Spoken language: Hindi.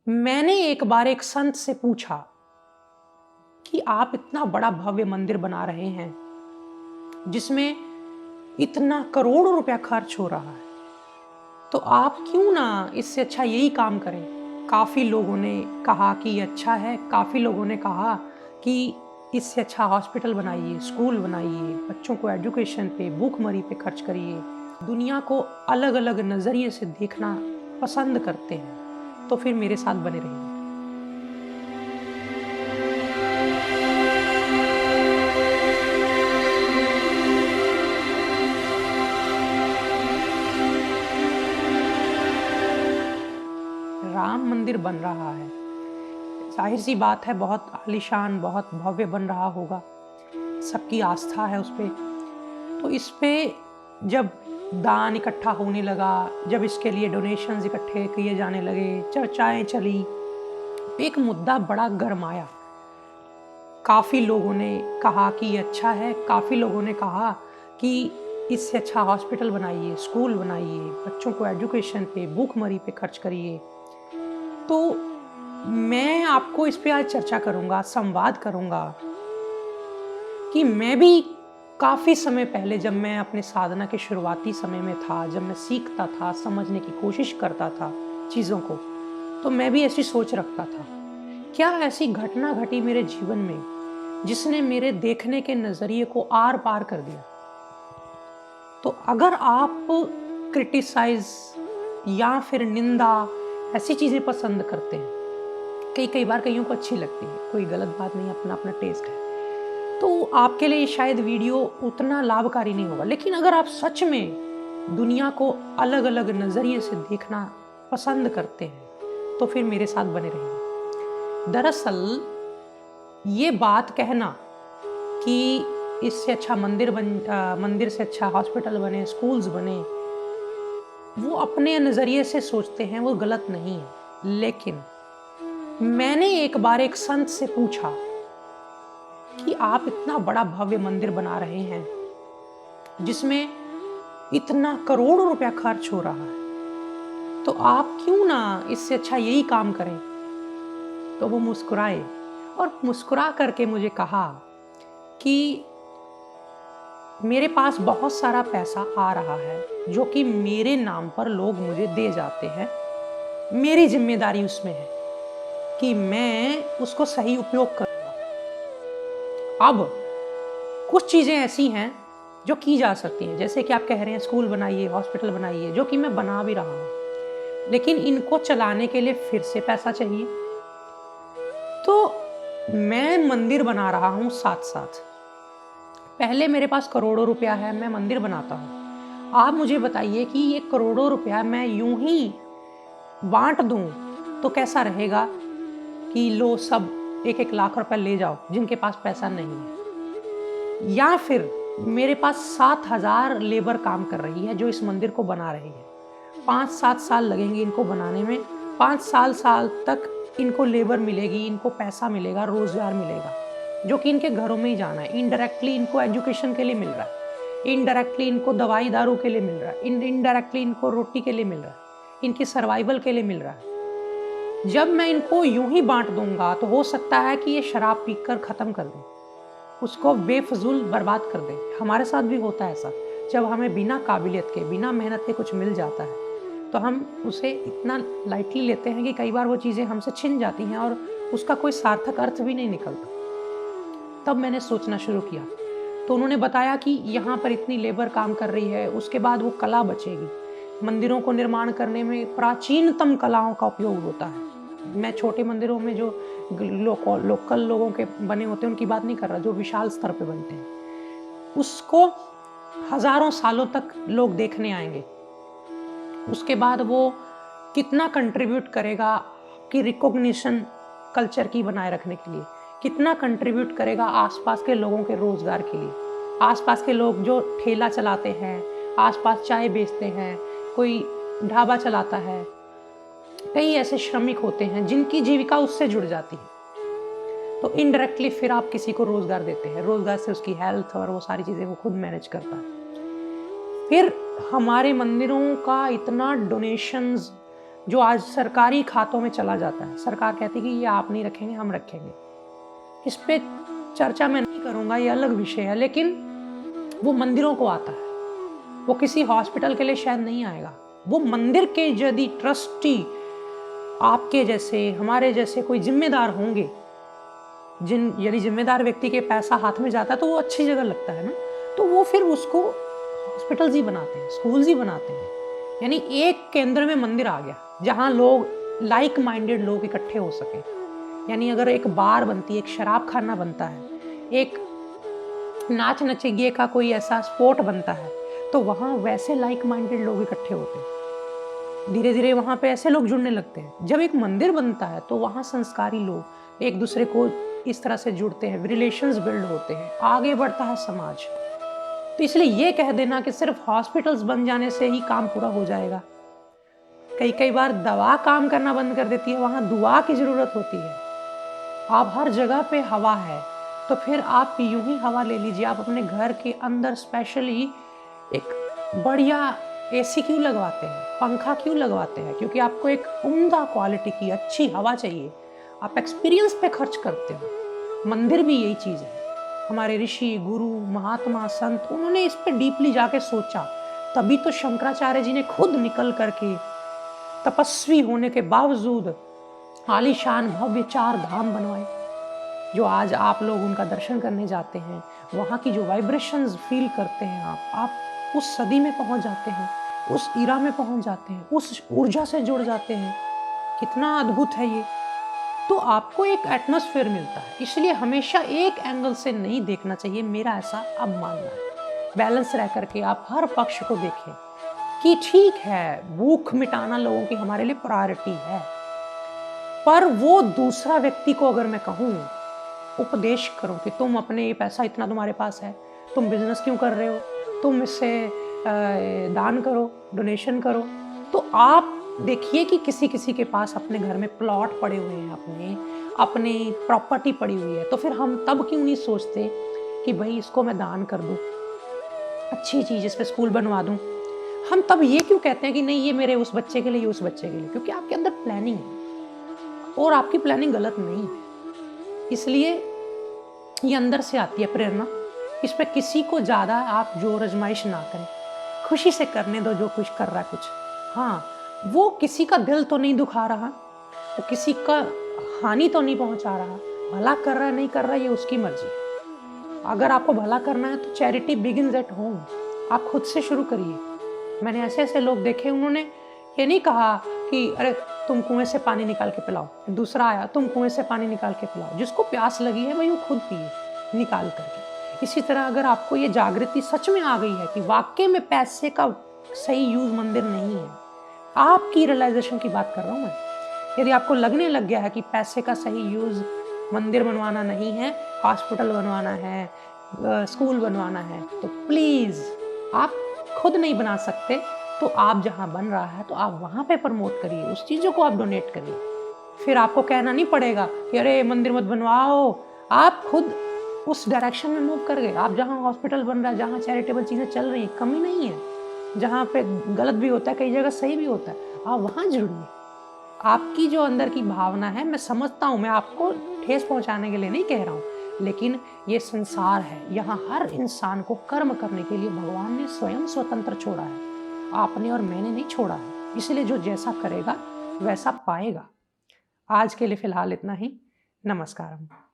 मैंने एक बार एक संत से पूछा कि आप इतना बड़ा भव्य मंदिर बना रहे हैं जिसमें इतना करोड़ों रुपया खर्च हो रहा है, तो आप क्यों ना इससे अच्छा यही काम करें। काफी लोगों ने कहा कि ये अच्छा है, काफी लोगों ने कहा कि इससे अच्छा हॉस्पिटल बनाइए, स्कूल बनाइए, बच्चों को एजुकेशन पे, भूखमरी पे खर्च करिए। दुनिया को अलग अलग नजरिए से देखना पसंद करते हैं, तो फिर मेरे साथ बने रहिए। राम मंदिर बन रहा है, जाहिर सी बात है, बहुत आलीशान, बहुत भव्य बन रहा होगा। सबकी आस्था है उस पे। तो इस पे जब दान इकट्ठा होने लगा, जब इसके लिए डोनेशंस इकट्ठे किए जाने लगे, चर्चाएं चली, एक मुद्दा बड़ा गरमाया। काफी लोगों ने कहा कि ये अच्छा है, काफी लोगों ने कहा कि इससे अच्छा हॉस्पिटल बनाइए, स्कूल बनाइए, बच्चों को एजुकेशन पे, भूखमरी पे खर्च करिए। तो मैं आपको इस पे आज चर्चा करूंगा, संवाद करूंगा कि मैं भी काफ़ी समय पहले, जब मैं अपने साधना के शुरुआती समय में था, जब मैं सीखता था, समझने की कोशिश करता था चीज़ों को, तो मैं भी ऐसी सोच रखता था। क्या ऐसी घटना घटी मेरे जीवन में जिसने मेरे देखने के नज़रिए को आर पार कर दिया। तो अगर आप क्रिटिसाइज या फिर निंदा ऐसी चीज़ें पसंद करते हैं, कई कई बार कईयों को अच्छी लगती है, कोई गलत बात नहीं, अपना अपना टेस्ट है, तो आपके लिए शायद वीडियो उतना लाभकारी नहीं होगा। लेकिन अगर आप सच में दुनिया को अलग अलग नज़रिए से देखना पसंद करते हैं, तो फिर मेरे साथ बने रहिए। दरअसल ये बात कहना कि इससे अच्छा मंदिर से अच्छा हॉस्पिटल बने, स्कूल्स बने, वो अपने नज़रिए से सोचते हैं, वो गलत नहीं है। लेकिन मैंने एक बार एक संत से पूछा कि आप इतना बड़ा भव्य मंदिर बना रहे हैं जिसमें इतना करोड़ों रुपया खर्च हो रहा है, तो आप क्यों ना इससे अच्छा यही काम करें। तो वो मुस्कुराए और मुस्कुरा करके मुझे कहा कि मेरे पास बहुत सारा पैसा आ रहा है जो कि मेरे नाम पर लोग मुझे दे जाते हैं, मेरी जिम्मेदारी उसमें है कि मैं उसको सही उपयोग करूं। अब कुछ चीजें ऐसी हैं जो की जा सकती हैं, जैसे कि आप कह रहे हैं स्कूल बनाइए, हॉस्पिटल बनाइए, जो कि मैं बना भी रहा हूं, लेकिन इनको चलाने के लिए फिर से पैसा चाहिए। तो मैं मंदिर बना रहा हूं साथ साथ। पहले मेरे पास करोड़ों रुपया है, मैं मंदिर बनाता हूं। आप मुझे बताइए कि ये करोड़ों रुपया मैं यूं ही बांट दूं तो कैसा रहेगा कि लो सब 1-1 लाख रुपया ले जाओ जिनके पास पैसा नहीं है। या फिर मेरे पास 7,000 लेबर काम कर रही है जो इस मंदिर को बना रही है। 5-7 साल लगेंगे इनको बनाने में। 5 साल तक इनको लेबर मिलेगी, इनको पैसा मिलेगा, रोजगार मिलेगा, जो कि इनके घरों में ही जाना है। इनडायरेक्टली इनको एजुकेशन के लिए मिल रहा है, इनडायरेक्टली इनको दवाई दारू के लिए मिल रहा है, इनडायरेक्टली इनको रोटी के लिए मिल रहा है, इनकी सर्वाइवल के लिए मिल रहा है। जब मैं इनको यूं ही बांट दूंगा तो हो सकता है कि ये शराब पीकर खत्म कर दें, उसको बेफजूल बर्बाद कर दें। हमारे साथ भी होता है ऐसा। जब हमें बिना काबिलियत के, बिना मेहनत के कुछ मिल जाता है, तो हम उसे इतना लाइटली लेते हैं कि कई बार वो चीज़ें हमसे छिन जाती हैं और उसका कोई सार्थक अर्थ भी नहीं निकलता। तब मैंने सोचना शुरू किया। तो उन्होंने बताया कि यहाँ पर इतनी लेबर काम कर रही है, उसके बाद वो कला बचेगी। मंदिरों को निर्माण करने में प्राचीनतम कलाओं का उपयोग होता है। मैं छोटे मंदिरों में जो लोकल लोगों के बने होते हैं उनकी बात नहीं कर रहा, जो विशाल स्तर पे बनते हैं, उसको हजारों सालों तक लोग देखने आएंगे। उसके बाद वो कितना कंट्रीब्यूट करेगा कि रिकॉग्निशन कल्चर की बनाए रखने के लिए, कितना कंट्रीब्यूट करेगा आसपास के लोगों के रोजगार के लिए। आसपास के लोग जो ठेला चलाते हैं, आसपास चाय बेचते हैं, कोई ढाबा चलाता है, कई ऐसे श्रमिक होते हैं जिनकी जीविका उससे जुड़ जाती है। तो इनडायरेक्टली फिर आप किसी को रोजगार देते हैं, रोजगार से उसकी हेल्थ और वो सारी चीजें वो खुद मैनेज करता है। फिर हमारे मंदिरों का इतना डोनेशंस, जो आज सरकारी खातों में चला जाता है। सरकार कहती है कि ये आप नहीं रखेंगे, हम रखेंगे। इस पे चर्चा मैं नहीं करूँगा, ये अलग विषय है, लेकिन वो मंदिरों को आता है। वो किसी हॉस्पिटल के लिए शायद नहीं आएगा। वो मंदिर के यदि ट्रस्टी आपके जैसे, हमारे जैसे कोई ज़िम्मेदार होंगे, यदि ज़िम्मेदार व्यक्ति के पैसा हाथ में जाता है तो वो अच्छी जगह लगता है ना, तो वो फिर उसको हॉस्पिटल्स ही बनाते हैं, स्कूल्स ही बनाते हैं। यानी एक केंद्र में मंदिर आ गया, जहाँ लोग लाइक माइंडेड लोग इकट्ठे हो सके। यानी अगर एक बार बनती है, एक शराब खाना बनता है, एक नाच नचेगे का कोई ऐसा स्पोर्ट बनता है, तो वहाँ वैसे लाइक माइंडेड लोग इकट्ठे होते हैं। धीरे धीरे वहाँ पे ऐसे लोग जुड़ने लगते हैं। जब एक मंदिर बनता है तो वहाँ संस्कारी लोग एक दूसरे को इस तरह से जुड़ते हैं, रिलेशंस बिल्ड होते हैं, आगे बढ़ता है समाज। तो इसलिए ये कह देना कि सिर्फ हॉस्पिटल्स बन जाने से ही काम पूरा हो जाएगा, कई बार दवा काम करना बंद कर देती है, वहाँ दुआ की ज़रूरत होती है। आप हर जगह पे हवा है, तो फिर आप यूं ही हवा ले लीजिए। आप अपने घर के अंदर स्पेशली एक बढ़िया एसी क्यों लगवाते हैं, पंखा क्यों लगवाते हैं? क्योंकि आपको एक उम्दा क्वालिटी की अच्छी हवा चाहिए। आप एक्सपीरियंस पे खर्च करते हो। मंदिर भी यही चीज़ है। हमारे ऋषि, गुरु, महात्मा, संत, उन्होंने इस पे डीपली जाके सोचा, तभी तो शंकराचार्य जी ने खुद निकल करके तपस्वी होने के बावजूद आलीशान भव्य 4 धाम बनवाए। जो आज आप लोग उनका दर्शन करने जाते हैं, वहाँ की जो वाइब्रेशंस फील करते हैं आप उस सदी में पहुँच जाते हैं, उस ईरा में पहुँच जाते हैं, उस ऊर्जा से जुड़ जाते हैं। कितना अद्भुत है ये। तो आपको एक एटमॉस्फेयर मिलता है। इसलिए हमेशा एक एंगल से नहीं देखना चाहिए, मेरा ऐसा अब मानना है। बैलेंस रह करके आप हर पक्ष को देखें कि ठीक है, भूख मिटाना लोगों की हमारे लिए प्रायोरिटी है, पर वो दूसरा व्यक्ति को अगर मैं कहूँ, उपदेश करो कि तुम अपने ये पैसा इतना तुम्हारे पास है, तुम बिजनेस क्यों कर रहे हो, तुम इससे दान करो, डोनेशन करो। तो आप देखिए कि किसी के पास अपने घर में प्लॉट पड़े हुए हैं, अपनी प्रॉपर्टी पड़ी हुई है, तो फिर हम तब क्यों नहीं सोचते कि भाई इसको मैं दान कर दूं, अच्छी चीज़, इस पे स्कूल बनवा दूं। हम तब ये क्यों कहते हैं कि नहीं ये मेरे उस बच्चे के लिए, ये उस बच्चे के लिए? क्योंकि आपके अंदर प्लानिंग है और आपकी प्लानिंग गलत नहीं है। इसलिए ये अंदर से आती है प्रेरणा। इस पे किसी को ज़्यादा आप जोर आजमाइश ना करें, खुशी से करने दो जो कुछ कर रहा है कुछ। हाँ, वो किसी का दिल तो नहीं दुखा रहा, वो किसी का हानि तो नहीं पहुंचा रहा, भला कर रहा है नहीं कर रहा ये उसकी मर्जी है। अगर आपको भला करना है तो चैरिटी बिगिंस एट होम। आप खुद से शुरू करिए। मैंने ऐसे लोग देखे, उन्होंने ये नहीं कहा कि अरे तुम कुएं से पानी निकाल के पिलाओ, दूसरा आया तुम कुएं से पानी निकाल के पिलाओ। जिसको प्यास लगी है भाई वो खुद पिए निकाल करके। इसी तरह अगर आपको ये जागृति सच में आ गई है कि वाकई में पैसे का सही यूज मंदिर नहीं है, आपकी रियलाइजेशन की बात कर रहा हूँ मैं। यदि आपको लगने लग गया है कि पैसे का सही यूज मंदिर बनवाना नहीं है, हॉस्पिटल बनवाना है, स्कूल बनवाना है, तो प्लीज आप खुद नहीं बना सकते तो आप जहाँ बन रहा है तो आप वहाँ पे प्रमोट करिए, उस चीज़ों को आप डोनेट करिए। फिर आपको कहना नहीं पड़ेगा कि अरे मंदिर मत बनवाओ, आप खुद उस डायरेक्शन में मूव कर गए। आप जहाँ हॉस्पिटल बन रहा है, जहाँ चैरिटेबल चीज़ें चल रही हैं, कमी नहीं है, जहाँ पे गलत भी होता है कई जगह सही भी होता है, आप वहाँ जुड़िए। आपकी जो अंदर की भावना है, मैं समझता हूँ, मैं आपको ठेस पहुँचाने के लिए नहीं कह रहा हूँ, लेकिन ये संसार है, यहाँ हर इंसान को कर्म करने के लिए भगवान ने स्वयं स्वतंत्र छोड़ा है, आपने और मैंने नहीं छोड़ा है। इसलिए जो जैसा करेगा वैसा पाएगा। आज के लिए फिलहाल इतना ही। नमस्कार।